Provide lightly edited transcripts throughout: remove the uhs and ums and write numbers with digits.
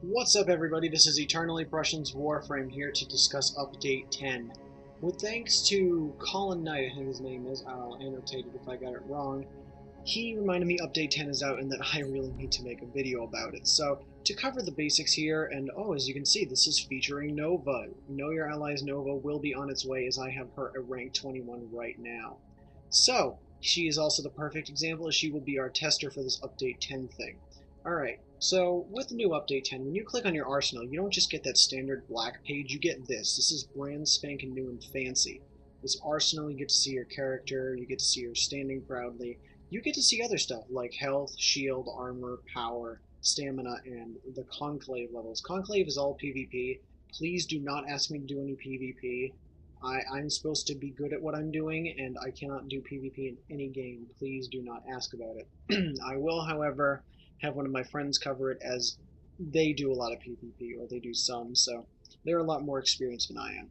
What's up, everybody? This is EternallyPrussian's Warframe here to discuss Update 10. With thanks to Colin Knight, I think his name is, I'll annotate it if I got it wrong, he reminded me Update 10 is out and that I really need to make a video about it. So, to cover the basics here, and as you can see, this is featuring Nova. Know Your Allies Nova will be on its way as I have her at rank 21 right now. So, she is also the perfect example as she will be our tester for this Update 10 thing. Alright, so with the new Update 10, when you click on your arsenal, you don't just get that standard black page, you get this. This is brand spanking new and fancy. This arsenal, you get to see your character, you get to see her standing proudly. You get to see other stuff like health, shield, armor, power, stamina, and the Conclave levels. Conclave is all PvP. Please do not ask me to do any PvP. I'm supposed to be good at what I'm doing, and I cannot do PvP in any game. Please do not ask about it. I will, however, have one of my friends cover it as they do a lot of PvP, or they do some, so they're a lot more experienced than I am.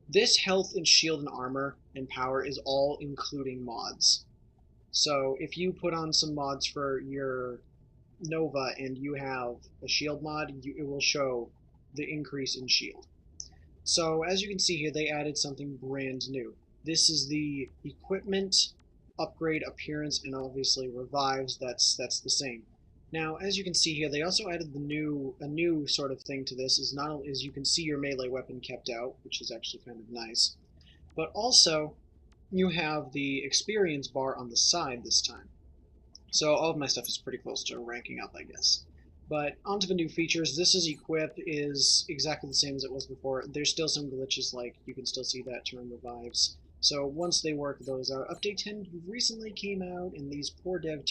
This health and shield and armor and power is all including mods. So if you put on some mods for your Nova and you have a shield mod, it will show the increase in shield. So as you can see here, they added something brand new. This is the equipment upgrade appearance and obviously revives. That's the same. Now, as you can see here, they also added a new sort of thing to this. Is not only as you can see your melee weapon kept out, which is actually kind of nice, but also you have the experience bar on the side this time. So all of my stuff is pretty close to ranking up, I guess. But onto the new features. This is equip is exactly the same as it was before. There's still some glitches, like you can still see that turn revives. So once they work those out, Update 10 recently came out, and these poor dev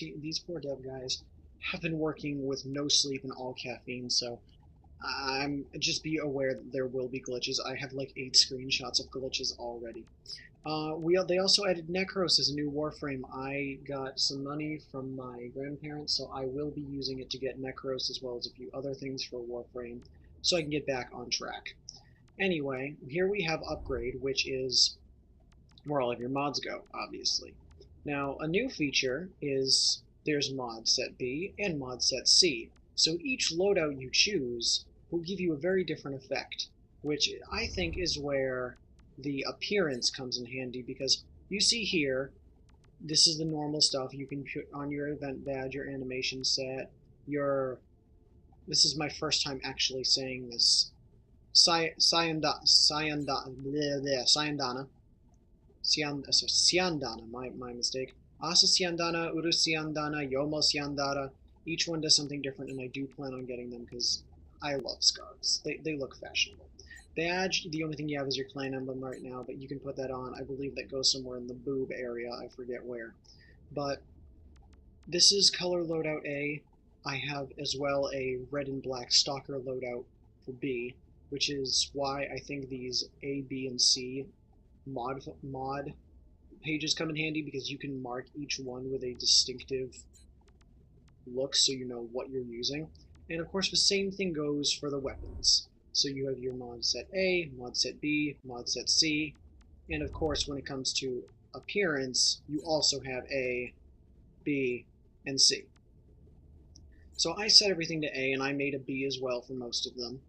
guys have been working with no sleep and all caffeine. So just be aware that there will be glitches. I have like 8 screenshots of glitches already. They also added Necros as a new Warframe. I got some money from my grandparents, so I will be using it to get Necros as well as a few other things for Warframe, so I can get back on track. Anyway, here we have Upgrade, which is where all of your mods go, obviously. Now, a new feature is there's Mod Set B and Mod Set C. So each loadout you choose will give you a very different effect, which I think is where the appearance comes in handy, because you see here, this is the normal stuff. You can put on your event badge, your animation set, this is my first time actually saying this, Syandana, my mistake. Asa Syandana, Uru Syandana, Yomo Syandana. Each one does something different, and I do plan on getting them because I love scarves. They look fashionable. Badge, the only thing you have is your clan emblem right now, but you can put that on. I believe that goes somewhere in the boob area. I forget where. But this is color loadout A. I have as well a red and black stalker loadout for B, which is why I think these A, B, and C mod pages come in handy, because you can mark each one with a distinctive look so you know what you're using. And of course the same thing goes for the weapons. So you have your Mod Set A, Mod Set B, Mod Set C, and of course when it comes to appearance, you also have A, B, and C. So I set everything to A, and I made a B as well for most of them.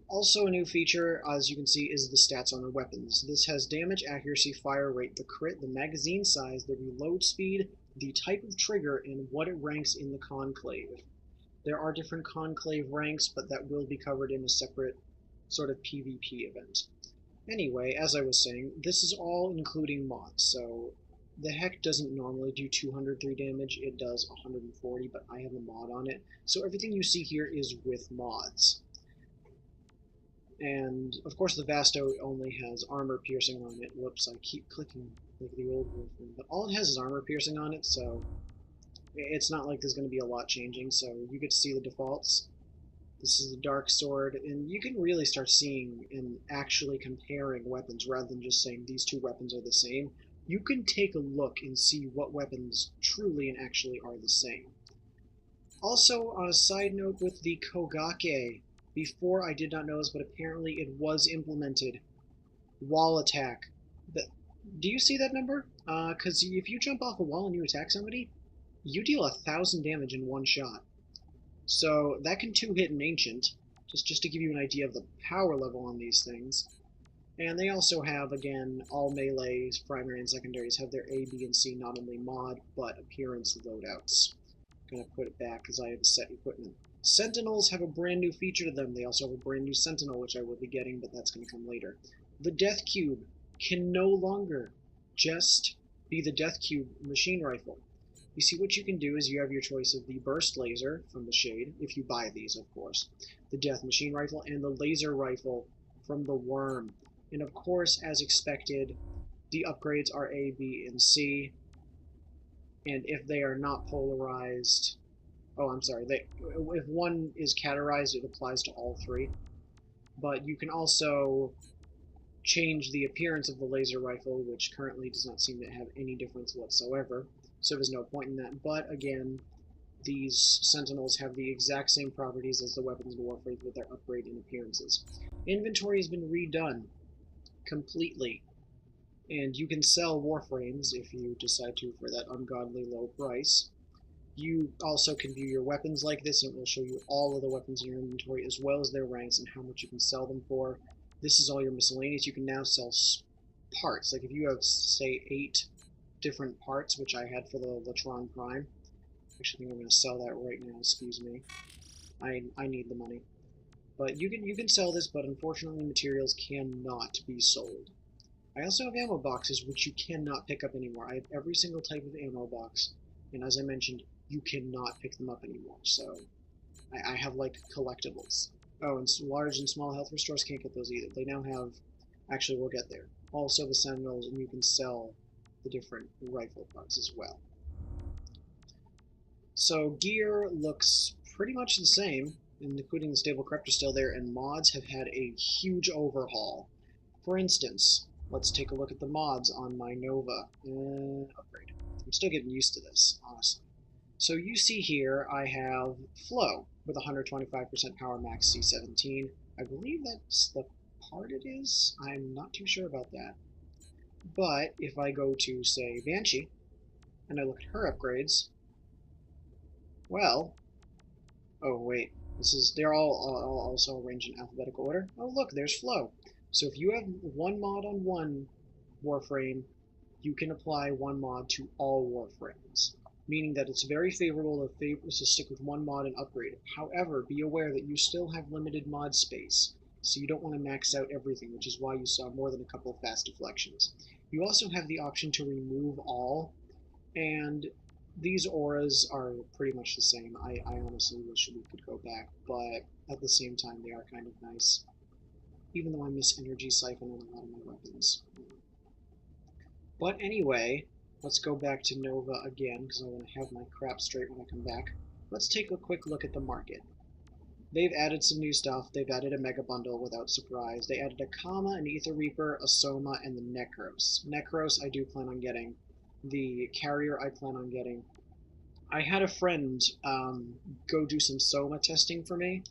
Also a new feature, as you can see, is the stats on the weapons. This has damage, accuracy, fire rate, the crit, the magazine size, the reload speed, the type of trigger, and what it ranks in the Conclave. There are different Conclave ranks, but that will be covered in a separate sort of PvP event. Anyway, as I was saying, this is all including mods, so the Heck doesn't normally do 203 damage, it does 140, but I have a mod on it, so everything you see here is with mods. And, of course, the Vasto only has armor piercing on it. Whoops, I keep clicking like the old Warframe. But all it has is armor piercing on it, so it's not like there's going to be a lot changing, so you get to see the defaults. This is the Dark Sword, and you can really start seeing and actually comparing weapons rather than just saying these two weapons are the same. You can take a look and see what weapons truly and actually are the same. Also, on a side note with the Kogake, before I did not know this, but apparently it was implemented. Wall attack. Do you see that number? Because if you jump off a wall and you attack somebody, you deal 1,000 damage in one shot. So that can two-hit an Ancient, just to give you an idea of the power level on these things. And they also have, again, all melees, primary and secondaries, have their A, B, and C not only mod, but appearance loadouts. I'm going to put it back because I have a set equipment. Sentinels have a brand new feature to them. They also have a brand new Sentinel, which I will be getting, but that's going to come later. The Death Cube can no longer just be the Death Cube machine rifle. You see, what you can do is you have your choice of the Burst Laser from the Shade, if you buy these, of course, the Death Machine Rifle, and the Laser Rifle from the Worm. And of course, as expected, the upgrades are A, B, and C. And if they are not polarized, oh, I'm sorry, if one is categorized, it applies to all three. But you can also change the appearance of the laser rifle, which currently does not seem to have any difference whatsoever. So there's no point in that. But again, these Sentinels have the exact same properties as the weapons in Warframe with their upgrade and appearances. Inventory has been redone completely, and you can sell Warframes if you decide to for that ungodly low price. You also can view your weapons like this, and it will show you all of the weapons in your inventory as well as their ranks and how much you can sell them for. This is all your miscellaneous. You can now sell parts. Like if you have, say, 8 different parts, which I had for the Latron Prime. Actually, I think I'm going to sell that right now, excuse me. I need the money. But you can sell this, but unfortunately materials cannot be sold. I also have ammo boxes, which you cannot pick up anymore. I have every single type of ammo box, and as I mentioned, you cannot pick them up anymore. So I have like collectibles. Oh, and large and small health restores can't get those either. They now have, actually we'll get there, also the Sentinels, and you can sell the different rifle parts as well. So gear looks pretty much the same, including the stable corruptor still there, and mods have had a huge overhaul. For instance, let's take a look at the mods on my Nova. Upgrade. I'm still getting used to this, honestly. So you see here I have Flow with 125% power max C17. I believe that's the part it is. I'm not too sure about that. But if I go to, say, Banshee, and I look at her upgrades, well, oh wait, they're all also arranged in alphabetical order. Oh look, there's Flow. So if you have one mod on one Warframe, you can apply one mod to all Warframes, meaning that it's very favorable to stick with one mod and upgrade it. However, be aware that you still have limited mod space, so you don't want to max out everything, which is why you saw more than a couple of fast deflections. You also have the option to remove all, and these auras are pretty much the same. I honestly wish we could go back, but at the same time they are kind of nice. Even though I miss Energy Siphon on a lot of my weapons. But anyway, let's go back to Nova again, because I want to have my crap straight when I come back. Let's take a quick look at the market. They've added some new stuff. They've added a Mega Bundle without surprise. They added a Kama, an Ether Reaper, a Soma, and the Necros. Necros I do plan on getting. The Carrier I plan on getting. I had a friend go do some Soma testing for me,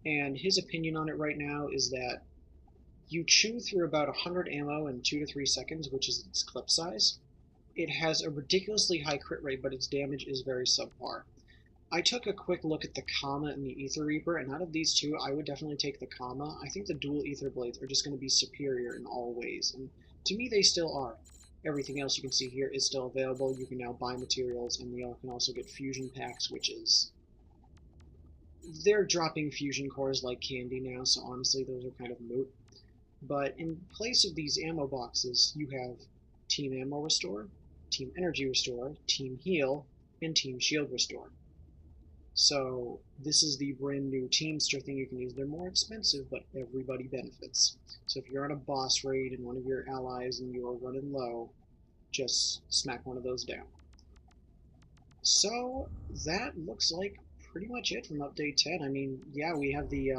and his opinion on it right now is that you chew through about 100 ammo in 2 to 3 seconds, which is its clip size. It has a ridiculously high crit rate, but its damage is very subpar. I took a quick look at the Kama and the Ether Reaper, and out of these two, I would definitely take the Kama. I think the dual Ether Blades are just going to be superior in all ways, and to me they still are. Everything else you can see here is still available. You can now buy materials, and you can also get fusion packs, which is... they're dropping fusion cores like candy now, so honestly those are kind of moot. But in place of these ammo boxes, you have Team Ammo Restore, Team Energy Restore, Team Heal, and Team Shield Restore. So this is the brand new Teamster thing you can use. They're more expensive, but everybody benefits. So if you're on a boss raid and one of your allies and you're running low, just smack one of those down. So that looks like pretty much it from Update 10. I mean, yeah, we have the,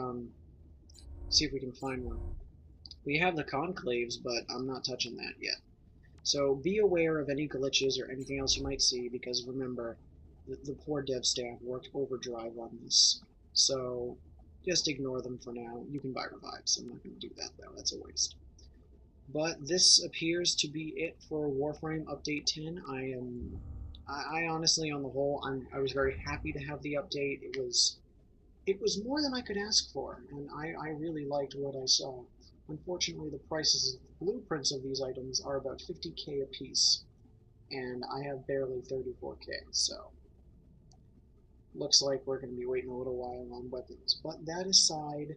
see if we can find one. We have the conclaves, but I'm not touching that yet. So be aware of any glitches or anything else you might see, because remember, the poor dev staff worked overdrive on this. So just ignore them for now. You can buy revives. I'm not going to do that, though. That's a waste. But this appears to be it for Warframe Update 10. I honestly, on the whole, I was very happy to have the update. It was It was more than I could ask for, and I really liked what I saw. Unfortunately, the prices of the blueprints of these items are about 50k a piece, and I have barely 34k, so looks like we're going to be waiting a little while on weapons. But that aside,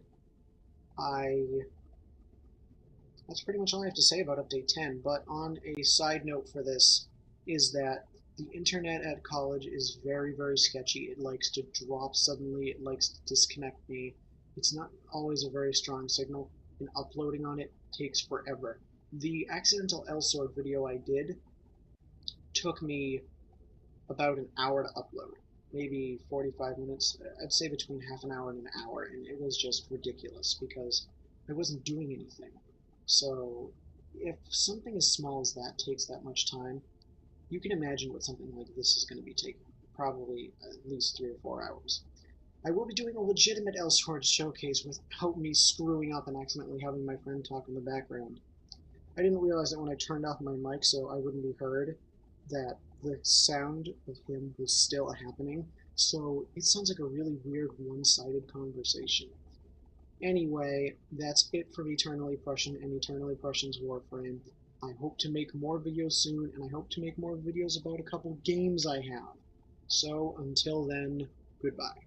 that's pretty much all I have to say about Update 10, but on a side note for this is that the internet at college is very, very sketchy. It likes to drop suddenly, it likes to disconnect me. It's not always a very strong signal, and uploading on it takes forever. The accidental L-sword video I did took me about an hour to upload, maybe 45 minutes. I'd say between half an hour and an hour, and it was just ridiculous because I wasn't doing anything. So if something as small as that takes that much time, you can imagine what something like this is going to be taking, probably at least 3 or 4 hours. I will be doing a legitimate Elsword showcase without me screwing up and accidentally having my friend talk in the background. I didn't realize that when I turned off my mic so I wouldn't be heard, that the sound of him was still happening, so it sounds like a really weird one-sided conversation. Anyway, that's it from Eternally Prussian and Eternally Prussian's Warframe. I hope to make more videos soon, and I hope to make more videos about a couple games I have. So, until then, goodbye.